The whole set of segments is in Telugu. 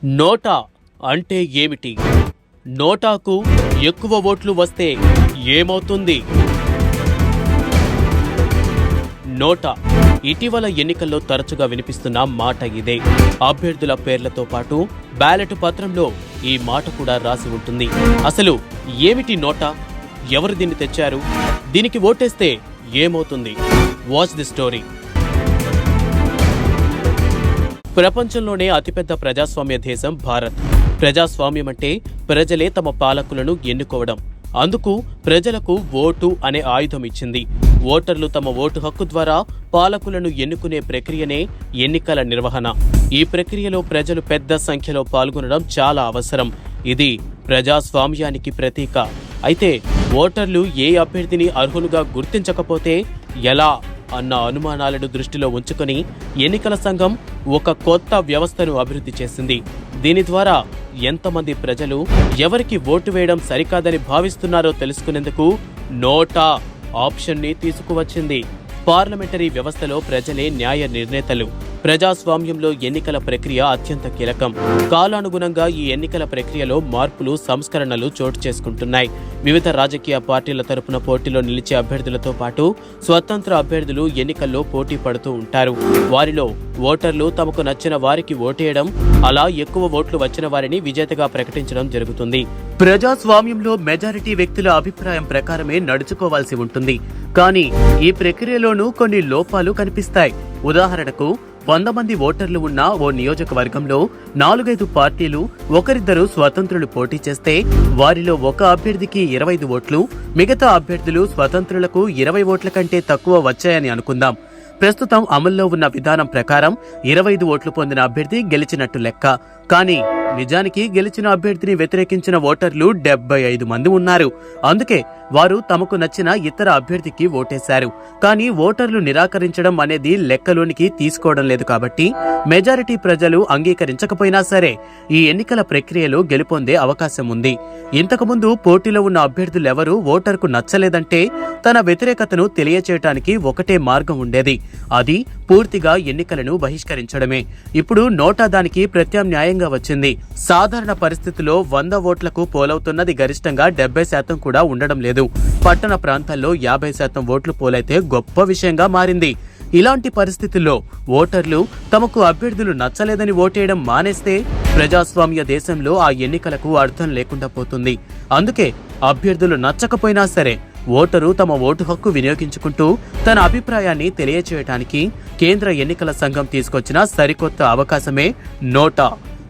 నోటా అంటే ఏమిటి? నోటాకు ఎక్కువ ఓట్లు వస్తే ఏమవుతుంది? నోటా ఇటీవల ఎన్నికల్లో తరచుగా వినిపిస్తున్న మాట ఇదే. అభ్యర్థుల పేర్లతో పాటు బ్యాలెట్ పత్రంలో ఈ మాట కూడా రాసి ఉంటుంది. అసలు ఏమిటి నోటా? ఎవరు దీన్ని తెచ్చారు? దీనికి ఓటేస్తే ఏమవుతుంది? Watch the story. ప్రపంచంలోనే అతిపెద్ద ప్రజాస్వామ్య దేశం భారత్. ప్రజాస్వామ్యం అంటే ప్రజలే తమ పాలకులను ఎన్నుకోవడం. అందుకు ప్రజలకు ఓటు అనే ఆయుధం ఇచ్చింది. ఓటర్లు తమ ఓటు హక్కు ద్వారా పాలకులను ఎన్నుకునే ప్రక్రియనే ఎన్నికల నిర్వహణ. ఈ ప్రక్రియలో ప్రజలు పెద్ద సంఖ్యలో పాల్గొనడం చాలా అవసరం. ఇది ప్రజాస్వామ్యానికి ప్రతీక. అయితే ఓటర్లు ఏ అభ్యర్థిని అర్హులుగా గుర్తించకపోతే ఎలా అన్న అనుమానాలను దృష్టిలో ఉంచుకొని ఎన్నికల సంఘం ఒక కొత్త వ్యవస్థను అభివృద్ధి చేసింది. దీని ద్వారా ఎంతమంది ప్రజలు ఎవరికి ఓటు వేయడం సరికాదని భావిస్తున్నారో తెలుసుకునేందుకు నోటా ఆప్షన్ని తీసుకువచ్చింది. పార్లమెంటరీ వ్యవస్థలో ప్రజలే న్యాయ నిర్ణేతలు. ప్రజాస్వామ్యంలో ఎన్నికల ప్రక్రియ అత్యంత కీలకం. కాలానుగుణంగా ఈ ఎన్నికల ప్రక్రియలో మార్పులు, సంస్కరణలు చోటు చేసుకుంటున్నాయి. వివిధ రాజకీయ పార్టీల తరపున పోటీలో నిలిచే అభ్యర్థులతో పాటు స్వతంత్ర అభ్యర్థులు ఎన్నికల్లో పోటీ పడుతూ ఉంటారు. వారిలో ఓటర్లు తమకు నచ్చిన వారికి ఓటేయడం, అలా ఎక్కువ ఓట్లు వచ్చిన వారిని విజేతగా ప్రకటించడం జరుగుతుంది. ప్రజాస్వామ్యంలో మెజారిటీ వ్యక్తుల అభిప్రాయం ప్రకారమే నడుచుకోవాల్సి ఉంటుంది. కానీ ఈ ప్రక్రియలోనూ కొన్ని లోపాలు కనిపిస్తాయి. ఉదాహరణకు 100 మంది ఓటర్లు ఉన్న ఓ నియోజకవర్గంలో 4-5 పార్టీలు, ఒకరిద్దరు స్వతంత్రులు పోటీ చేస్తే వారిలో ఒక అభ్యర్థికి 25 ఓట్లు, మిగతా అభ్యర్థులు స్వతంత్రులకు 20 ఓట్ల కంటే తక్కువ వచ్చాయని అనుకుందాం. ప్రస్తుతం అమల్లో ఉన్న విధానం ప్రకారం 25 ఓట్లు పొందిన అభ్యర్థి గెలిచినట్టు లెక్క. కానీ నిజానికి గెలిచిన అభ్యర్థిని వ్యతిరేకించిన ఓటర్లు 75 మంది ఉన్నారు. అందుకే వారు తమకు నచ్చిన ఇతర అభ్యర్థికి ఓటేశారు. కానీ ఓటర్లు నిరాకరించడం అనేది లెక్కలోనికి తీసుకోవడం లేదు. కాబట్టి మెజారిటీ ప్రజలు అంగీకరించకపోయినా సరే ఈ ఎన్నికల ప్రక్రియలో గెలుపొందే అవకాశం ఉంది. ఇంతకుముందు పోటీలో ఉన్న అభ్యర్థులెవరూ ఓటర్కు నచ్చలేదంటే తన వ్యతిరేకతను తెలియచేయటానికి ఒకటే మార్గం ఉండేది. అది పూర్తిగా ఎన్నికలను బహిష్కరించడమే. ఇప్పుడు నోటా దానికి ప్రత్యామ్నాయంగా వచ్చింది. సాధారణ పరిస్థితుల్లో 100 ఓట్లకు పోలవుతున్నది గరిష్టంగా 70% కూడా ఉండడం లేదు. పట్టణ ప్రాంతాల్లో 50% ఓట్లు పోలైతే గొప్ప విషయంగా మారింది. ఇలాంటి పరిస్థితుల్లో ఓటర్లు తమకు అభ్యర్థులు నచ్చలేదని ఓటేయడం మానేస్తే ప్రజాస్వామ్య దేశంలో ఆ ఎన్నికలకు అర్థం లేకుండా పోతుంది. అందుకే అభ్యర్థులు నచ్చకపోయినా సరే ఓటరు తమ ఓటు హక్కు వినియోగించుకుంటూ తన అభిప్రాయాన్ని తెలియచేయటానికి కేంద్ర ఎన్నికల సంఘం తీసుకొచ్చిన సరికొత్త అవకాశమే నోటా.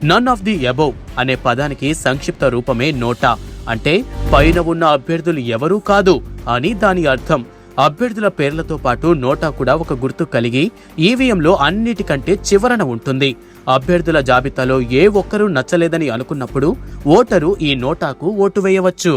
నన్ ఆఫ్ ది అబోవ్ అనే పదానికి సంక్షిప్త రూపమే నోటా. అంటే పైన ఉన్న అభ్యర్థులు ఎవరూ కాదు అని దాని అర్థం. అభ్యర్థుల పేర్లతో పాటు నోటా కూడా ఒక గుర్తు కలిగి ఈవీఎంలో అన్నిటికంటే చివరన ఉంటుంది. అభ్యర్థుల జాబితాలో ఏ ఒక్కరూ నచ్చలేదని అనుకున్నప్పుడు ఓటరు ఈ నోటాకు ఓటు వేయవచ్చు.